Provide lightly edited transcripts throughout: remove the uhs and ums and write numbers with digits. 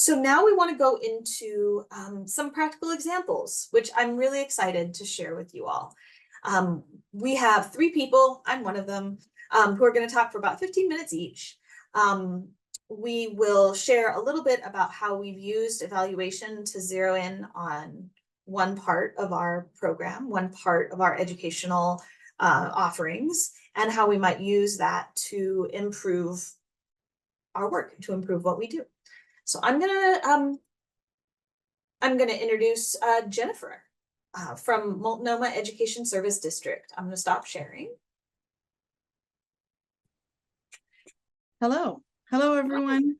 So now we want to go into some practical examples, which I'm really excited to share with you all. We have 3 people, I'm one of them, who are going to talk for about 15 minutes each. We will share a little bit about how we've used evaluation to zero in on one part of our program, one part of our educational offerings, and how we might use that to improve our work, to improve what we do. So I'm gonna introduce Jennifer from Multnomah Education Service District. I'm gonna stop sharing. Hello, everyone.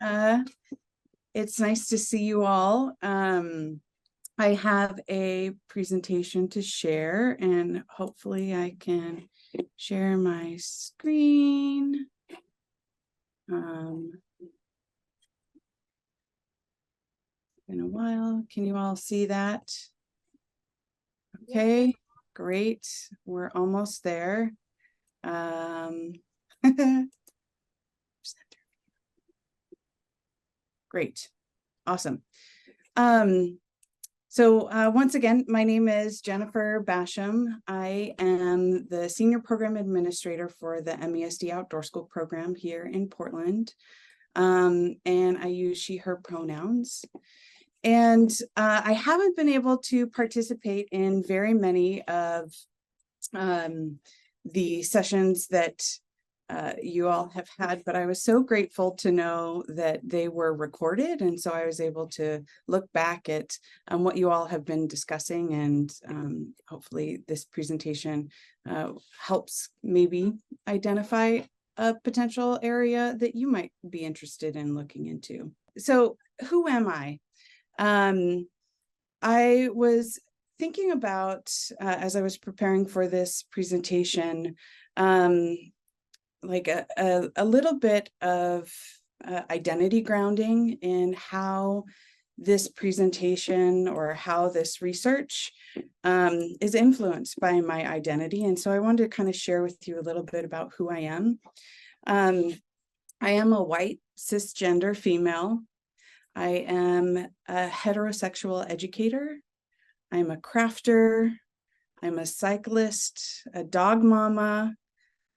It's nice to see you all. I have a presentation to share, and hopefully I can share my screen. In a while, can you all see that? Okay, great. We're almost there. Great, awesome. So once again, my name is Jennifer Basham. I am the Senior Program Administrator for the MESD Outdoor School program here in Portland. And I use she, her pronouns. And I haven't been able to participate in very many of the sessions that you all have had, but I was so grateful to know that they were recorded. And so I was able to look back at what you all have been discussing, and hopefully this presentation helps maybe identify a potential area that you might be interested in looking into. So who am I? I was thinking about, as I was preparing for this presentation, like a little bit of identity grounding in how this presentation or how this research is influenced by my identity. And so I wanted to kind of share with you a little bit about who I am. I am a white cisgender female. I am a heterosexual educator. I'm a crafter. I'm a cyclist, a dog mama,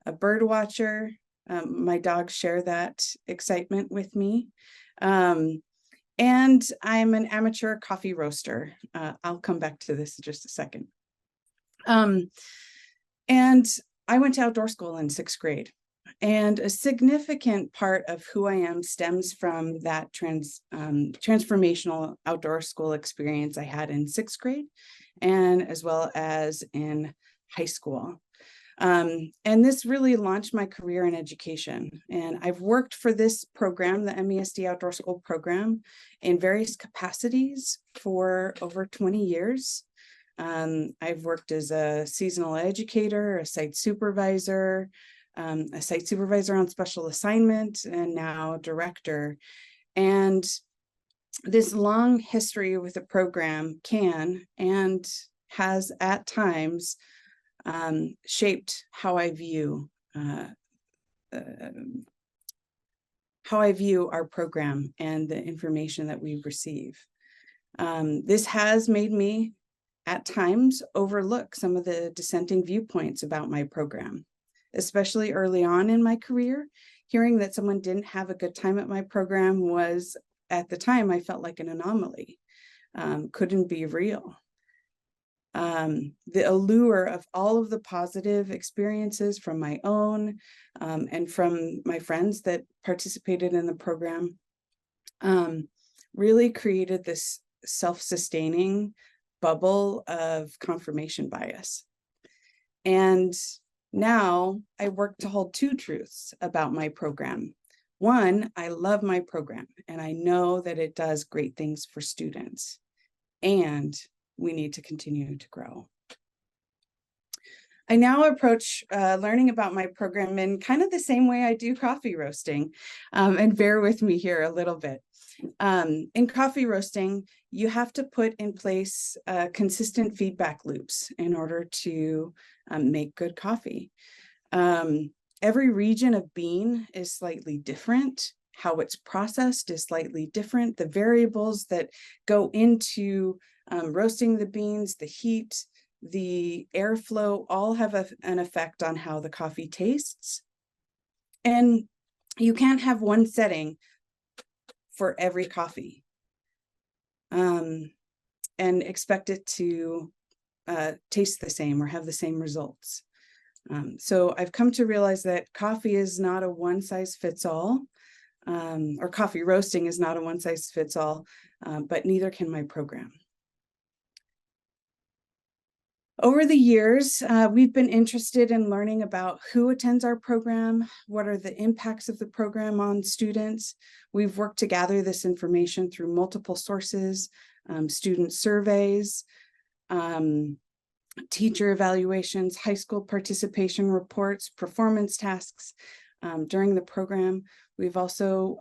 a bird watcher. My dogs share that excitement with me. And I'm an amateur coffee roaster. I'll come back to this in just a second. And I went to outdoor school in 6th grade. And a significant part of who I am stems from that transformational outdoor school experience I had in 6th grade, and as well as in high school. And this really launched my career in education. And I've worked for this program, the MESD Outdoor School program, in various capacities for over 20 years. I've worked as a seasonal educator, a site supervisor on special assignment, and now director. And this long history with the program can and has at times shaped how I view our program and the information that we receive. This has made me at times overlook some of the dissenting viewpoints about my program, especially early on in my career. Hearing that someone didn't have a good time at my program was, at the time, I felt like an anomaly, couldn't be real. The allure of all of the positive experiences from my own and from my friends that participated in the program really created this self-sustaining bubble of confirmation bias. And now I work to hold 2 truths about my program. One, I love my program and I know that it does great things for students, and we need to continue to grow. I now approach learning about my program in kind of the same way I do coffee roasting, and bear with me here a little bit. In coffee roasting, you have to put in place consistent feedback loops in order to make good coffee. Every region of bean is slightly different. how it's processed is slightly different. The variables that go into roasting the beans, the heat, the airflow, all have an effect on how the coffee tastes. And you can't have one setting for every coffee and expect it to taste the same or have the same results. So I've come to realize that coffee is not a one size fits all, or coffee roasting is not a one size fits all, but neither can my program. Over the years, we've been interested in learning about who attends our program, what are the impacts of the program on students. We've worked to gather this information through multiple sources, student surveys, teacher evaluations, high school participation reports, performance tasks during the program. We've also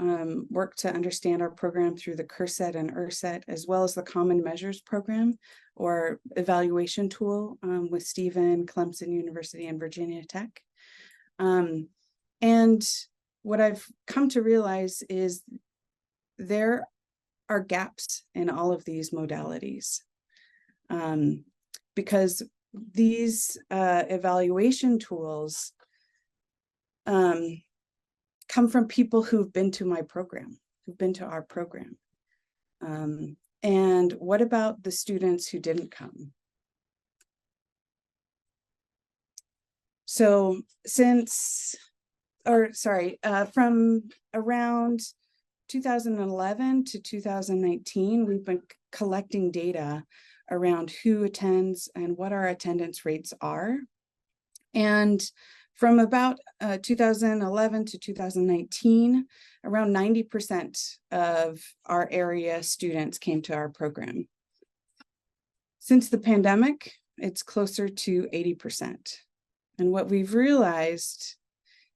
worked to understand our program through the CURSET and ERSET, as well as the Common Measures program or evaluation tool with Stephen, Clemson University, and Virginia Tech. And what I've come to realize is there are gaps in all of these modalities. Because these evaluation tools come from people who've been to my program, who've been to our program. And what about the students who didn't come? So from around 2011 to 2019, we've been collecting data around who attends and what our attendance rates are. And from about 2011 to 2019, around 90% of our area students came to our program. Since the pandemic, it's closer to 80%. And what we've realized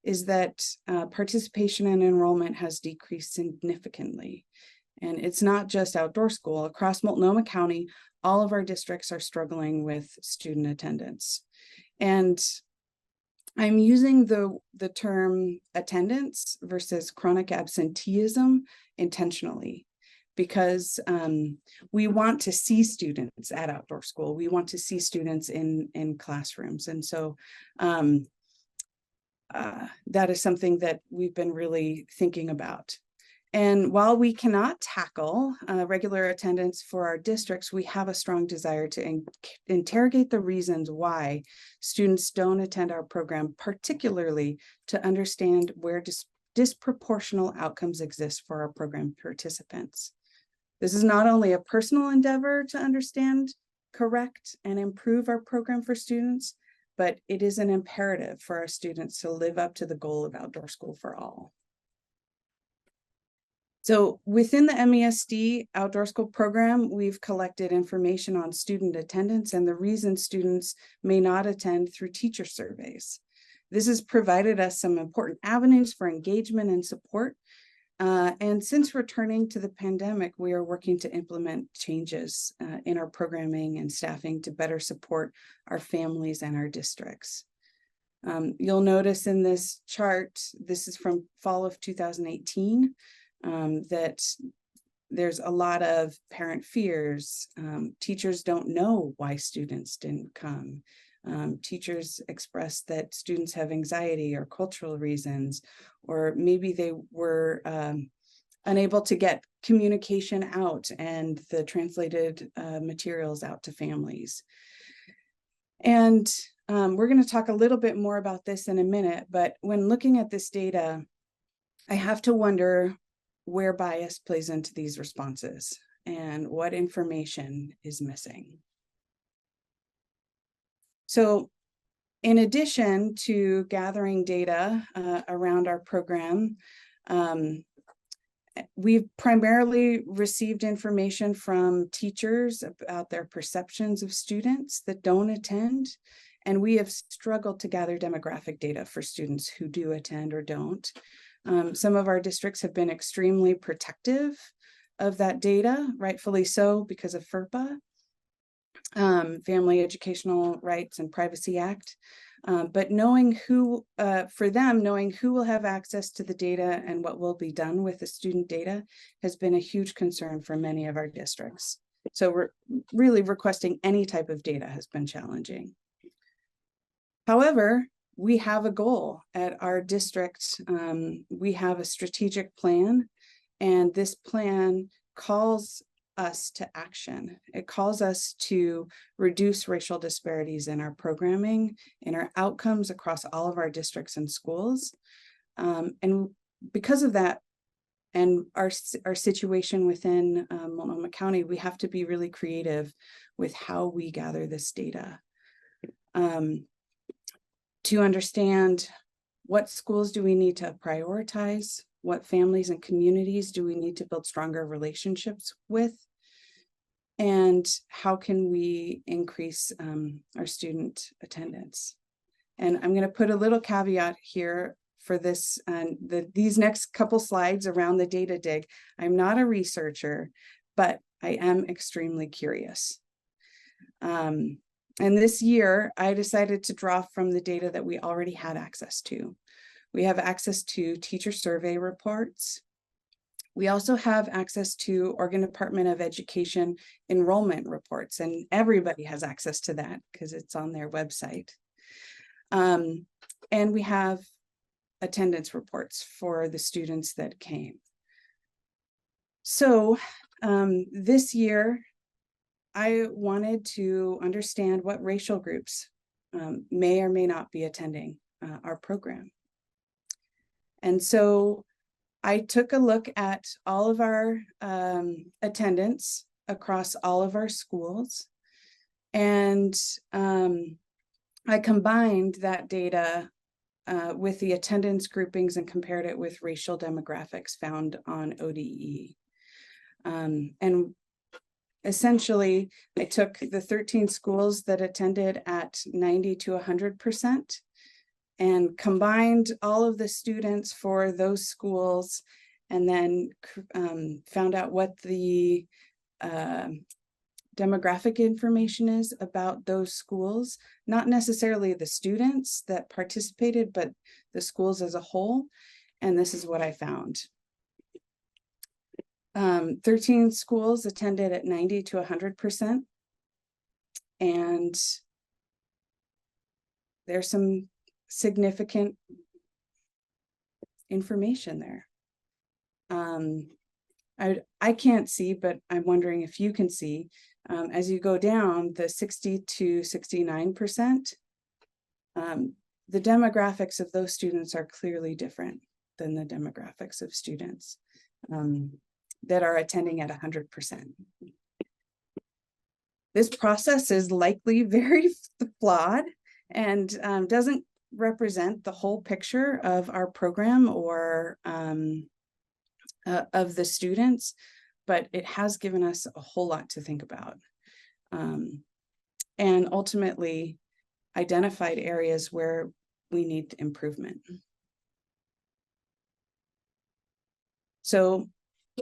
is that participation and enrollment has decreased significantly. And it's not just outdoor school. Across Multnomah County, all of our districts are struggling with student attendance. And I'm using the term attendance versus chronic absenteeism intentionally, because we want to see students at outdoor school. We want to see students in classrooms. And so that is something that we've been really thinking about. And while we cannot tackle regular attendance for our districts, we have a strong desire to interrogate the reasons why students don't attend our program, particularly to understand where disproportional outcomes exist for our program participants. This is not only a personal endeavor to understand, correct, and improve our program for students, but it is an imperative for our students to live up to the goal of outdoor school for all. So within the MESD Outdoor School program, we've collected information on student attendance and the reasons students may not attend through teacher surveys. This has provided us some important avenues for engagement and support. And since returning to the pandemic, we are working to implement changes in our programming and staffing to better support our families and our districts. You'll notice in this chart, this is from fall of 2018, that there's a lot of parent fears. Teachers don't know why students didn't come. Teachers express that students have anxiety or cultural reasons, or maybe they were unable to get communication out and the translated materials out to families. And we're going to talk a little bit more about this in a minute, but when looking at this data, I have to wonder where bias plays into these responses and what information is missing. So in addition to gathering data around our program, we've primarily received information from teachers about their perceptions of students that don't attend, and we have struggled to gather demographic data for students who do attend or don't. Some of our districts have been extremely protective of that data, rightfully so, because of FERPA, Family Educational Rights and Privacy Act. But knowing who, for them, knowing who will have access to the data and what will be done with the student data has been a huge concern for many of our districts. So we're really requesting any type of data has been challenging. However, we have a goal at our district. We have a strategic plan, and this plan calls us to action. It calls us to reduce racial disparities in our programming, in our outcomes across all of our districts and schools. And because of that, and our situation within Multnomah County, we have to be really creative with how we gather this data. To understand what schools do we need to prioritize, what families and communities do we need to build stronger relationships with, and how can we increase our student attendance. And I'm going to put a little caveat here for this, these next couple slides around the data dig. I'm not a researcher, but I am extremely curious. And this year, I decided to draw from the data that we already had access to. We have access to teacher survey reports. We also have access to Oregon Department of Education enrollment reports, and everybody has access to that because it's on their website. And we have attendance reports for the students that came. So this year, I wanted to understand what racial groups may or may not be attending our program. And so I took a look at all of our attendance across all of our schools, and I combined that data with the attendance groupings and compared it with racial demographics found on ODE. And essentially, I took the 13 schools that attended at 90 to 100% and combined all of the students for those schools, and then found out what the demographic information is about those schools, not necessarily the students that participated, but the schools as a whole. And this is what I found. 13 schools attended at 90 to 100%. And there's some significant information there. I can't see, but I'm wondering if you can see, as you go down the 60 to 69%, the demographics of those students are clearly different than the demographics of students that are attending at 100%. This process is likely very flawed and doesn't represent the whole picture of our program or of the students, but it has given us a whole lot to think about, and ultimately identified areas where we need improvement. So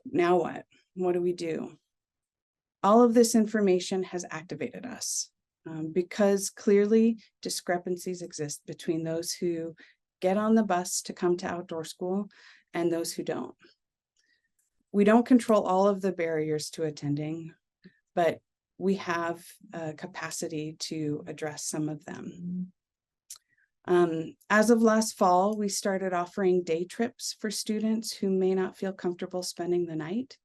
now what? What do we do? All of this information has activated us because clearly discrepancies exist between those who get on the bus to come to outdoor school and those who don't. We don't control all of the barriers to attending, but we have a capacity to address some of them. As of last fall, we started offering day trips for students who may not feel comfortable spending the night.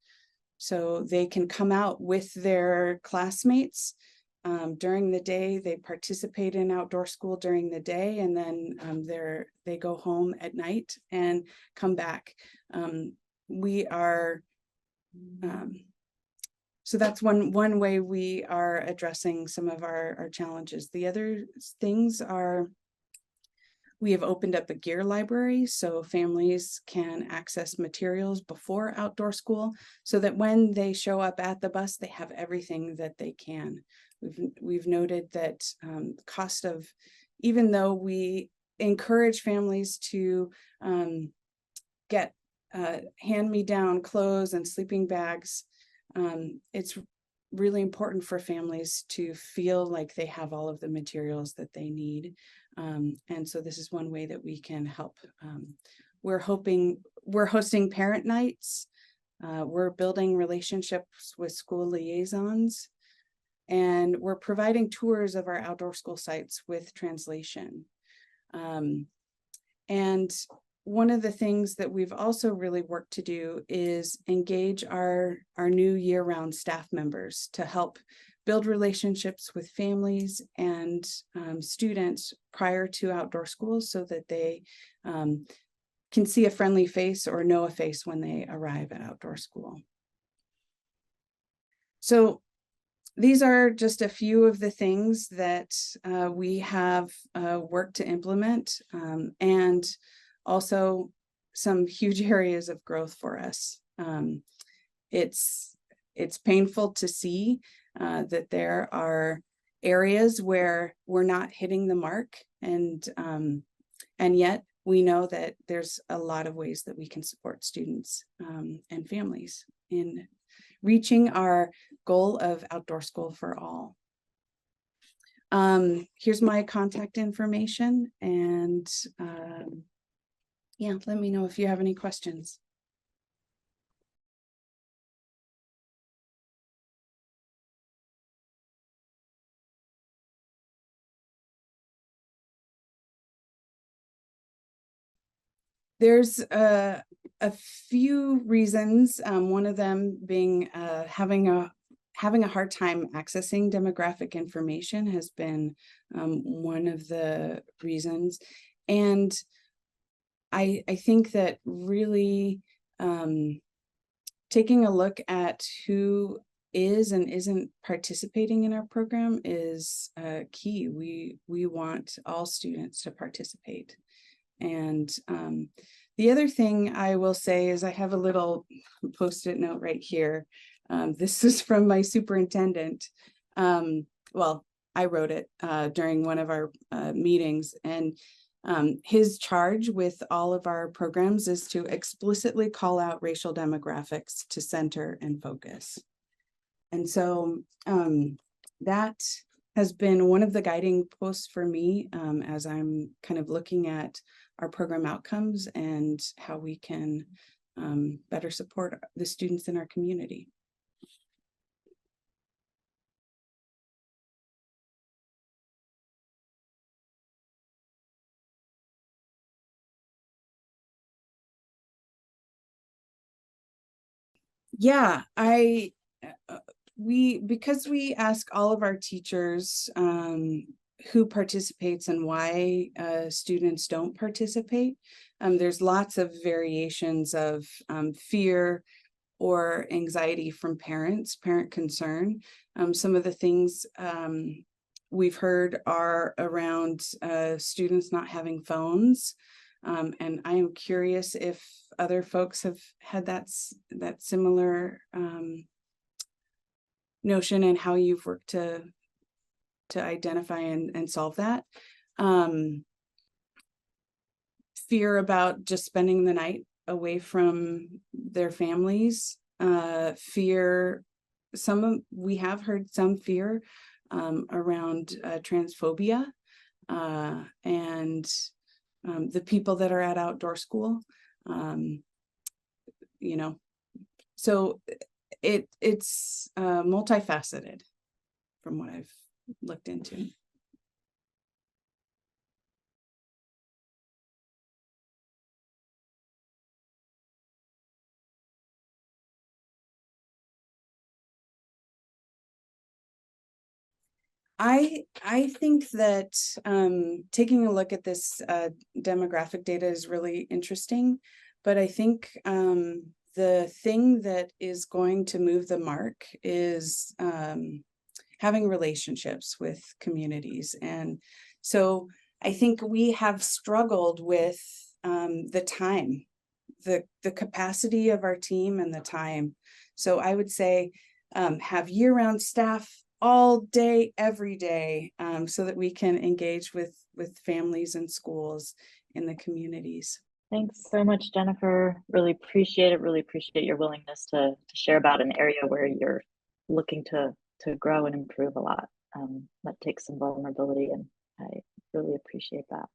So they can come out with their classmates during the day. They participate in outdoor school during the day, and then they go home at night and come back. We are, so that's one way we are addressing some of our challenges. The other things are, we have opened up a gear library so families can access materials before outdoor school so that when they show up at the bus, they have everything that they can. We've noted that cost of, even though we encourage families to get hand-me-down clothes and sleeping bags, it's really important for families to feel like they have all of the materials that they need And so this is one way that we can help. We're hosting parent nights. We're building relationships with school liaisons, and we're providing tours of our outdoor school sites with translation. And one of the things that we've also really worked to do is engage our new year-round staff members to help build relationships with families and students prior to outdoor schools, so that they can see a friendly face or know a face when they arrive at outdoor school. So these are just a few of the things that we have worked to implement, and also some huge areas of growth for us. It's painful to see that there are areas where we're not hitting the mark, and yet we know that there's a lot of ways that we can support students and families in reaching our goal of outdoor school for all. Here's my contact information, and yeah, let me know if you have any questions. There's a few reasons, one of them being having a hard time accessing demographic information has been one of the reasons. And I think that really taking a look at who is and isn't participating in our program is key. We want all students to participate. And the other thing I will say is I have a little Post-it note right here. This is from my superintendent. Well, I wrote it during one of our meetings, and his charge with all of our programs is to explicitly call out racial demographics to center and focus. And so that has been one of the guiding posts for me as I'm kind of looking at our program outcomes and how we can better support the students in our community. Yeah, because we ask all of our teachers who participates and why students don't participate. There's lots of variations of fear or anxiety from parents, parent concern. Some of the things we've heard are around students not having phones. And I am curious if other folks have had that similar notion, and how you've worked to identify and solve that. Fear about just spending the night away from their families. Fear, we have heard some fear around transphobia and the people that are at outdoor school. You know, so it's multifaceted from what I've looked into. I think that taking a look at this demographic data is really interesting, but I think the thing that is going to move the mark is having relationships with communities. And so I think we have struggled with the time, the capacity of our team and the time. So I would say have year-round staff all day, every day, so that we can engage with families and schools in the communities. Thanks so much, Jennifer. Really appreciate it. Really appreciate your willingness to share about an area where you're looking to grow and improve a lot. That takes some vulnerability, and I Really appreciate that.